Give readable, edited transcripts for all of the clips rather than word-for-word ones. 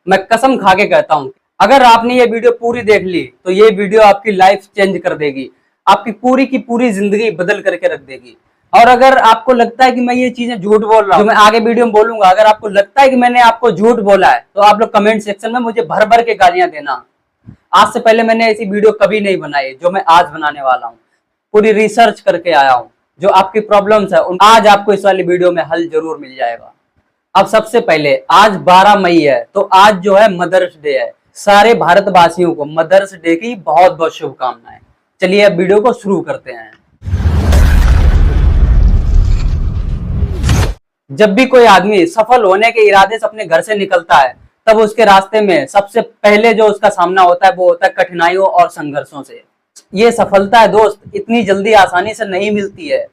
मैं कसम खा के कहता हूँ, अगर आपने ये वीडियो पूरी देख ली तो ये वीडियो आपकी लाइफ चेंज कर देगी, आपकी पूरी की पूरी जिंदगी बदल करके रख देगी। और अगर आपको लगता है कि मैं ये चीजें झूठ बोल रहा हूँ, जो मैं आगे वीडियो में बोलूंगा, अगर आपको लगता है कि मैंने आपको झूठ बोला है तो आप लोग कमेंट सेक्शन में मुझे भर भर के गालियां देना। आज से पहले मैंने ऐसी वीडियो कभी नहीं बनाई जो मैं आज बनाने वाला हूँ। पूरी रिसर्च करके आया हूँ, जो आपकी प्रॉब्लम्स है आज आपको इस वाली वीडियो में हल जरूर मिल जाएगा। अब सबसे पहले आज 12 मई है, तो आज जो है मदर्स डे है। सारे भारतवासियों को मदर्स डे की बहुत बहुत शुभकामनाएं। चलिए अब वीडियो को शुरू करते हैं। जब भी कोई आदमी सफल होने के इरादे से अपने घर से निकलता है, तब उसके रास्ते में सबसे पहले जो उसका सामना होता है वो होता है कठिनाइयों और संघर्षों से। ये सफलता है दोस्त, इतनी जल्दी आसानी से नहीं मिलती है।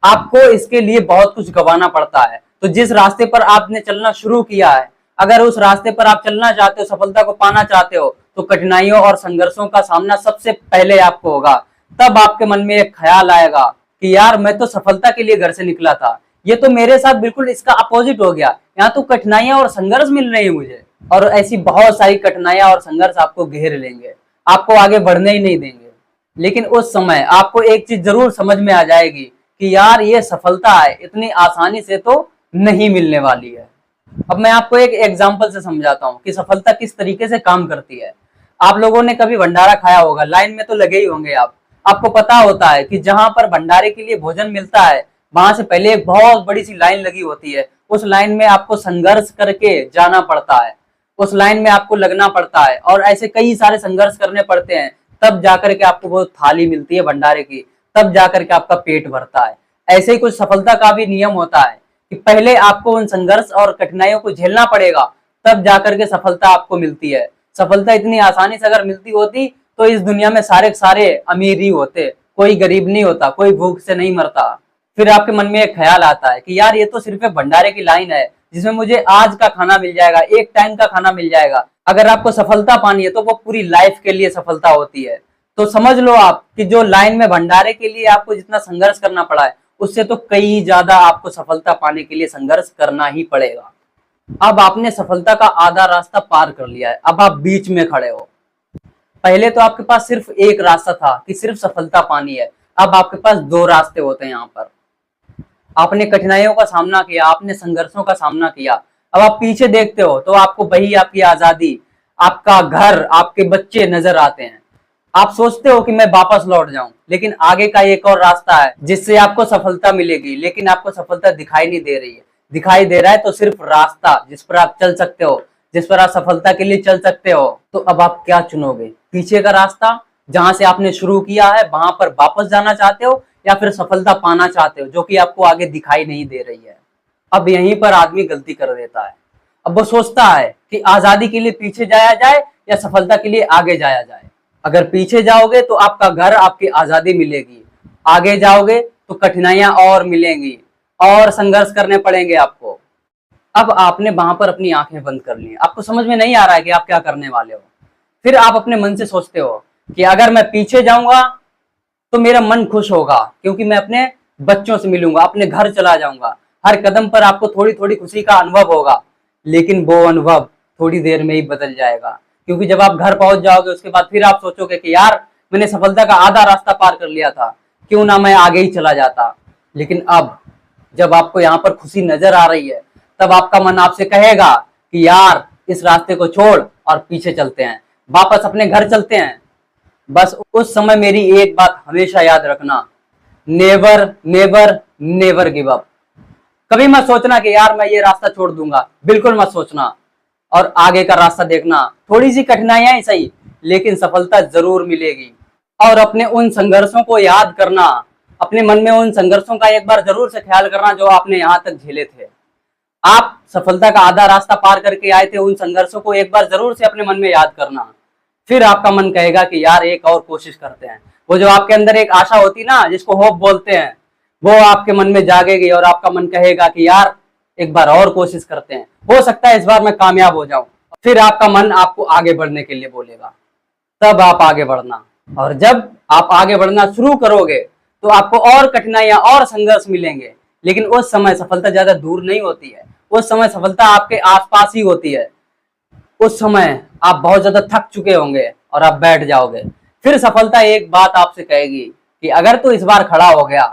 आपको इसके लिए बहुत कुछ गंवाना पड़ता है। तो जिस रास्ते पर आपने चलना शुरू किया है, अगर उस रास्ते पर आप चलना चाहते हो, सफलता को पाना चाहते हो, तो कठिनाइयों और संघर्षों का सामना सबसे पहले आपको होगा। तब आपके मन में एक ख्याल आएगा कि यार मैं तो सफलता के लिए घर से निकला था, ये तो मेरे साथ बिल्कुल इसका अपोजिट हो गया, यहाँ तो कठिनाइयां और संघर्ष मिल रही है मुझे। और ऐसी बहुत सारी कठिनाइयां और संघर्ष आपको घेर लेंगे, आपको आगे बढ़ने ही नहीं देंगे। लेकिन उस समय आपको एक चीज जरूर समझ में आ जाएगी कि यार ये सफलता है, इतनी आसानी से तो नहीं मिलने वाली है। अब मैं आपको एक एग्जांपल से समझाता हूँ कि सफलता किस तरीके से काम करती है। आप लोगों ने कभी भंडारा खाया होगा, लाइन में तो लगे ही होंगे आप। आपको पता होता है कि जहां पर भंडारे के लिए भोजन मिलता है, वहां से पहले एक बहुत बड़ी सी लाइन लगी होती है। उस लाइन में आपको संघर्ष करके जाना पड़ता है, उस लाइन में आपको लगना पड़ता है, और ऐसे कई सारे संघर्ष करने पड़ते हैं, तब जाकर के आपको वो थाली मिलती है भंडारे की, तब जाकर के आपका पेट भरता है। ऐसे ही कुछ सफलता का भी नियम होता है कि पहले आपको उन संघर्ष और कठिनाइयों को झेलना पड़ेगा, तब जाकर के सफलता आपको मिलती है। सफलता इतनी आसानी से अगर मिलती होती तो इस दुनिया में सारे सारे अमीर ही होते, कोई गरीब नहीं होता, कोई भूख से नहीं मरता। फिर आपके मन में एक ख्याल आता है कि यार ये तो सिर्फ एक भंडारे की लाइन है, जिसमें मुझे आज का खाना मिल जाएगा, एक टाइम का खाना मिल जाएगा। अगर आपको सफलता पानी है तो वो पूरी लाइफ के लिए सफलता होती है। तो समझ लो आप कि जो लाइन में भंडारे के लिए आपको जितना संघर्ष करना पड़ा है, उससे तो कई ज्यादा आपको सफलता पाने के लिए संघर्ष करना ही पड़ेगा। अब आपने सफलता का आधा रास्ता पार कर लिया है, अब आप बीच में खड़े हो। पहले तो आपके पास सिर्फ एक रास्ता था कि सिर्फ सफलता पानी है, अब आपके पास दो रास्ते होते हैं। यहाँ पर आपने कठिनाइयों का सामना किया, आपने संघर्षों का सामना किया, अब आप पीछे देखते हो तो आपको वही आपकी आजादी, आपका घर, आपके बच्चे नजर आते हैं। आप सोचते हो कि मैं वापस लौट जाऊं, लेकिन आगे का एक और रास्ता है जिससे आपको सफलता मिलेगी, लेकिन आपको सफलता दिखाई नहीं दे रही है। दिखाई दे रहा है तो सिर्फ रास्ता जिस पर आप चल सकते हो, जिस पर आप सफलता के लिए चल सकते हो। तो अब आप क्या चुनोगे? पीछे का रास्ता जहां से आपने शुरू किया है वहां पर वापस जाना चाहते हो, या फिर सफलता पाना चाहते हो जो कि आपको आगे दिखाई नहीं दे रही है? अब यहीं पर आदमी गलती कर देता है। अब वो सोचता है कि आजादी के लिए पीछे जाया जाए या सफलता के लिए आगे जाया जाए। अगर पीछे जाओगे तो आपका घर, आपकी आजादी मिलेगी, आगे जाओगे तो कठिनाइयां और मिलेंगी और संघर्ष करने पड़ेंगे आपको। अब आपने वहां पर अपनी आंखें बंद कर ली, आपको समझ में नहीं आ रहा है कि आप क्या करने वाले हो। फिर आप अपने मन से सोचते हो कि अगर मैं पीछे जाऊंगा तो मेरा मन खुश होगा, क्योंकि मैं अपने बच्चों से मिलूंगा, अपने घर चला जाऊंगा। हर कदम पर आपको थोड़ी थोड़ी खुशी का अनुभव होगा, लेकिन वो अनुभव थोड़ी देर में ही बदल जाएगा, क्योंकि जब आप घर पहुंच जाओगे उसके बाद फिर आप सोचोगे कि यार मैंने सफलता का आधा रास्ता पार कर लिया था, क्यों ना मैं आगे ही चला जाता। लेकिन अब जब आपको यहाँ पर खुशी नजर आ रही है, तब आपका मन आपसे कहेगा कि यार इस रास्ते को छोड़ और पीछे चलते हैं, वापस अपने घर चलते हैं। बस उस समय मेरी एक बात हमेशा याद रखना, never never never give up. कभी मत सोचना कि यार मैं ये रास्ता छोड़ दूंगा, बिल्कुल मत सोचना, और आगे का रास्ता देखना। थोड़ी सी कठिनाइयां ही सही, लेकिन सफलता जरूर मिलेगी। और अपने उन संघर्षों को याद करना, अपने मन में उन संघर्षों का एक बार जरूर से ख्याल करना जो आपने यहाँ तक झेले थे। आप सफलता का आधा रास्ता पार करके आए थे, उन संघर्षों को एक बार जरूर से अपने मन में याद करना। फिर आपका मन कहेगा कि यार एक और कोशिश करते हैं। वो जो आपके अंदर एक आशा होती ना, जिसको होप बोलते हैं, वो आपके मन में जागेगी और आपका मन कहेगा कि यार एक बार और कोशिश करते हैं, हो सकता है इस बार मैं कामयाब हो जाऊं। फिर आपका मन आपको आगे बढ़ने के लिए बोलेगा, तब आप आगे बढ़ना। और जब आप आगे बढ़ना शुरू करोगे तो आपको और कठिनाइयां और संघर्ष मिलेंगे, लेकिन उस समय सफलता ज्यादा दूर नहीं होती है, उस समय सफलता आपके आसपास ही होती है। उस समय आप बहुत ज्यादा थक चुके होंगे और आप बैठ जाओगे। फिर सफलता एक बात आपसे कहेगी कि अगर तू इस बार खड़ा हो गया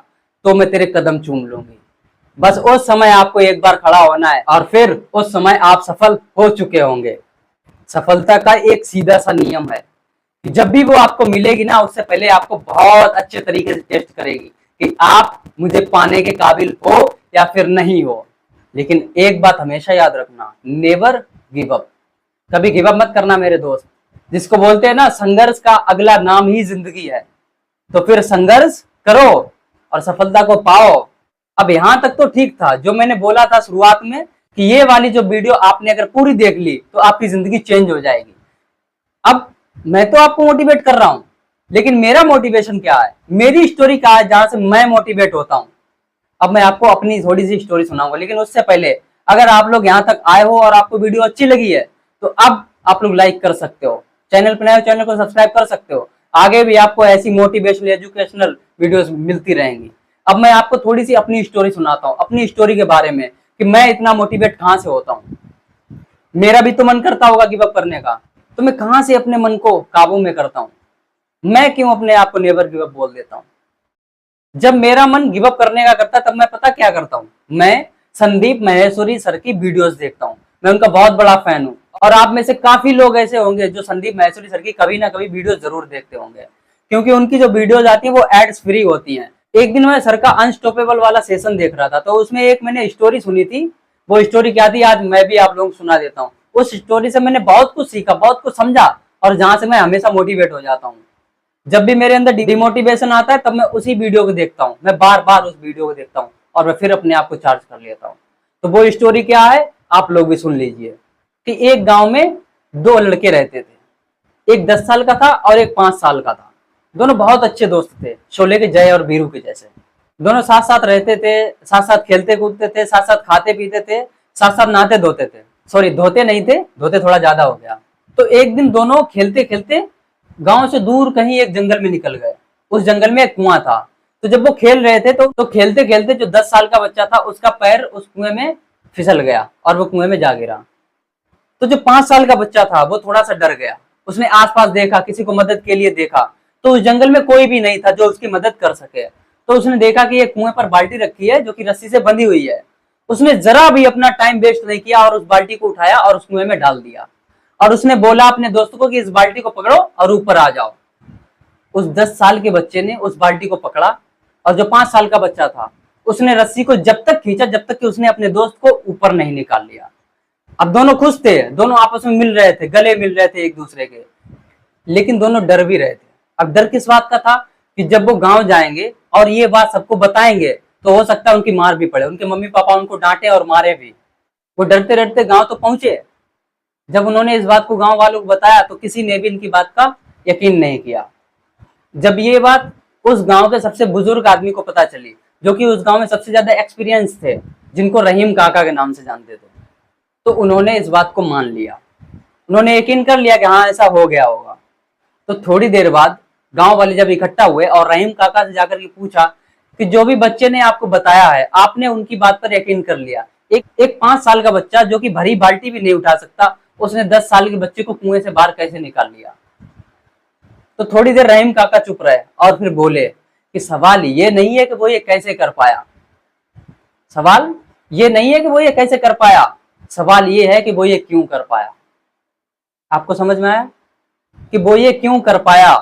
तो मैं तेरे कदम चूम लूंगी। बस उस समय आपको एक बार खड़ा होना है और फिर उस समय आप सफल हो चुके होंगे। सफलता का एक सीधा सा नियम है कि जब भी वो आपको मिलेगी ना, उससे पहले आपको बहुत अच्छे तरीके से टेस्ट करेगी कि आप मुझे पाने के काबिल हो या फिर नहीं हो। लेकिन एक बात हमेशा याद रखना, नेवर गिव अप। कभी गिव अप मत करना मेरे दोस्त। जिसको बोलते हैं ना, संघर्ष का अगला नाम ही जिंदगी है। तो फिर संघर्ष करो और सफलता को पाओ। अब यहां तक तो ठीक था। जो मैंने बोला था शुरुआत में कि ये वाली जो वीडियो आपने अगर पूरी देख ली तो आपकी जिंदगी चेंज हो जाएगी। अब मैं तो आपको मोटिवेट कर रहा हूं, लेकिन मेरा मोटिवेशन क्या है, मेरी स्टोरी क्या है जहां से मैं मोटिवेट होता हूं। अब मैं आपको अपनी थोड़ी सी स्टोरी सुनाऊंगा, लेकिन उससे पहले अगर आप लोग यहाँ तक आए हो और आपको वीडियो अच्छी लगी है तो अब आप लोग लाइक कर सकते हो, चैनल पर नए हो चैनल को सब्सक्राइब कर सकते हो। आगे भी आपको ऐसी मोटिवेशनल एजुकेशनल वीडियोस मिलती रहेंगी। अब मैं आपको थोड़ी सी अपनी स्टोरी सुनाता हूँ, अपनी स्टोरी के बारे में कि मैं इतना मोटिवेट कहाँ से होता हूँ। मेरा भी तो मन करता होगा गिव अप करने का, तो मैं कहां से अपने मन को काबू में करता हूं। मैं क्यों अपने आप को नेवर गिव अप बोल देता हूं। जब मेरा मन गिव अप करने का करता है तब मैं पता क्या करता हूं, मैं संदीप माहेश्वरी सर की वीडियोस देखता हूं। मैं उनका बहुत बड़ा फैन हूं और आप में से काफी लोग ऐसे होंगे जो संदीप माहेश्वरी सर की कभी ना कभी वीडियो जरूर देखते होंगे, क्योंकि उनकी जो वीडियोज आती है वो एड्स फ्री होती हैं। एक दिन मैं सर का अनस्टॉपेबल वाला सेशन देख रहा था, तो उसमें एक मैंने स्टोरी सुनी थी। वो स्टोरी क्या थी आज मैं भी आप लोगों को सुना देता हूँ। उस स्टोरी से मैंने बहुत कुछ सीखा, बहुत कुछ समझा, और जहां से मैं हमेशा मोटिवेट हो जाता हूँ। जब भी मेरे अंदर डिमोटिवेशन आता है तब मैं उसी वीडियो को देखता हूँ, मैं बार बार उस वीडियो को देखता हूँ और मैं फिर अपने आप को चार्ज कर लेता हूँ। तो वो स्टोरी क्या है आप लोग भी सुन लीजिए कि एक गांव में दो लड़के रहते थे। एक 10 साल का था और एक 5 साल का था। दोनों बहुत अच्छे दोस्त थे, शोले के जय और बीरू के जैसे। दोनों साथ साथ रहते थे, साथ साथ खेलते कूदते थे, साथ साथ खाते पीते थे, साथ साथ नहाते धोते थे। सॉरी, धोते नहीं थे, धोते थोड़ा ज्यादा हो गया। तो एक दिन दोनों खेलते खेलते गांव से दूर कहीं एक जंगल में निकल गए। उस जंगल में एक कुआं था। तो जब वो खेल रहे थे तो खेलते खेलते जो 10 साल का बच्चा था उसका पैर उस कुएं में फिसल गया और वो कुएं में जा गिरा। तो जो 5 साल का बच्चा था वो थोड़ा सा डर गया। उसने आसपास देखा, किसी को मदद के लिए देखा, तो उस जंगल में कोई भी नहीं था जो उसकी मदद कर सके। तो उसने देखा कि एक कुएं पर बाल्टी रखी है जो कि रस्सी से बंधी हुई है। उसने जरा भी अपना टाइम वेस्ट नहीं किया और उस बाल्टी को उठाया और उस कुएं में डाल दिया। और उसने बोला अपने दोस्तों को कि इस बाल्टी को पकड़ो और ऊपर आ जाओ। उस 10 साल के बच्चे ने उस बाल्टी को पकड़ा और जो 5 साल का बच्चा था उसने रस्सी को जब तक खींचा जब तक कि उसने अपने दोस्त को ऊपर नहीं निकाल लिया। अब दोनों खुश थे, दोनों आपस में मिल रहे थे, गले मिल रहे थे एक दूसरे के, लेकिन दोनों डर भी रहे थे। अब डर किस बात का था कि जब वो गांव जाएंगे और ये बात सबको बताएंगे तो हो सकता है उनकी मार भी पड़े, उनके मम्मी पापा उनको डांटे और मारे भी। वो डरते डरते गांव तो पहुंचे। जब उन्होंने इस बात को गांव वालों को बताया तो किसी ने भी इनकी बात का यकीन नहीं किया। जब ये बात उस गांव के सबसे बुजुर्ग आदमी को पता चली, जो कि उस गांव में सबसे ज्यादा एक्सपीरियंस थे, जिनको रहीम काका के नाम से जानते थे, तो उन्होंने इस बात को मान लिया। उन्होंने यकीन कर लिया कि हाँ ऐसा हो गया होगा। तो थोड़ी देर बाद गांव वाले जब इकट्ठा हुए और रहीम काका से जाकर के पूछा कि जो भी बच्चे ने आपको बताया है आपने उनकी बात पर यकीन कर लिया। एक 5 साल का बच्चा जो कि भरी बाल्टी भी नहीं उठा सकता, उसने 10 साल के बच्चे को कुएं से बाहर कैसे निकाल लिया। तो थोड़ी देर रहीम काका चुप रहे और फिर बोले कि सवाल ये नहीं है कि वो ये कैसे कर पाया, सवाल ये नहीं है कि वो ये कैसे कर पाया, सवाल ये है कि वो ये क्यों कर पाया। आपको समझ में आया कि वो ये क्यों कर पाया।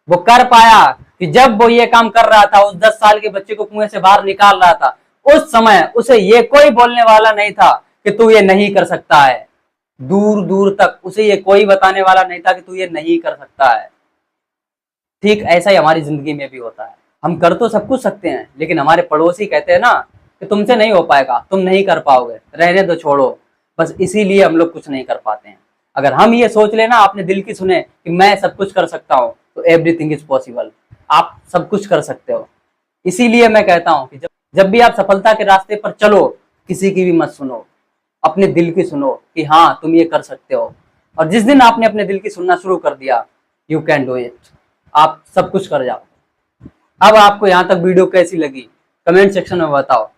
वो कर पाया कि जब वो ये काम कर रहा था, उस 10 साल के बच्चे को कुएं से बाहर निकाल रहा था, उस समय उसे ये कोई बोलने वाला नहीं था कि तू ये नहीं कर सकता है। दूर दूर तक उसे ये कोई बताने वाला नहीं था कि तू ये नहीं कर सकता है। ठीक ऐसा ही हमारी जिंदगी में भी होता है। हम कर तो सब कुछ सकते हैं, लेकिन हमारे पड़ोसी कहते हैं ना कि तुमसे नहीं हो पाएगा, तुम नहीं कर पाओगे, रहने दो, छोड़ो। बस इसीलिए हम लोग कुछ नहीं कर पाते हैं। अगर हम ये सोच लेना, अपने दिल की सुने कि मैं सब कुछ कर सकता हूँ, तो एवरीथिंग इज पॉसिबल। आप सब कुछ कर सकते हो। इसीलिए मैं कहता हूँ कि जब भी आप सफलता के रास्ते पर चलो, किसी की भी मत सुनो, अपने दिल की सुनो कि हाँ तुम ये कर सकते हो। और जिस दिन आपने अपने दिल की सुनना शुरू कर दिया, यू कैन डू इट, आप सब कुछ कर जाओ। अब आपको यहाँ तक वीडियो कैसी लगी कमेंट सेक्शन में बताओ।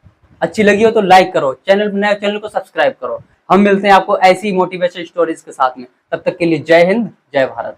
अच्छी लगी हो तो लाइक करो, चैनल को सब्सक्राइब करो। हम मिलते हैं आपको ऐसी मोटिवेशन स्टोरीज के साथ में। तब तक के लिए जय हिंद, जय भारत।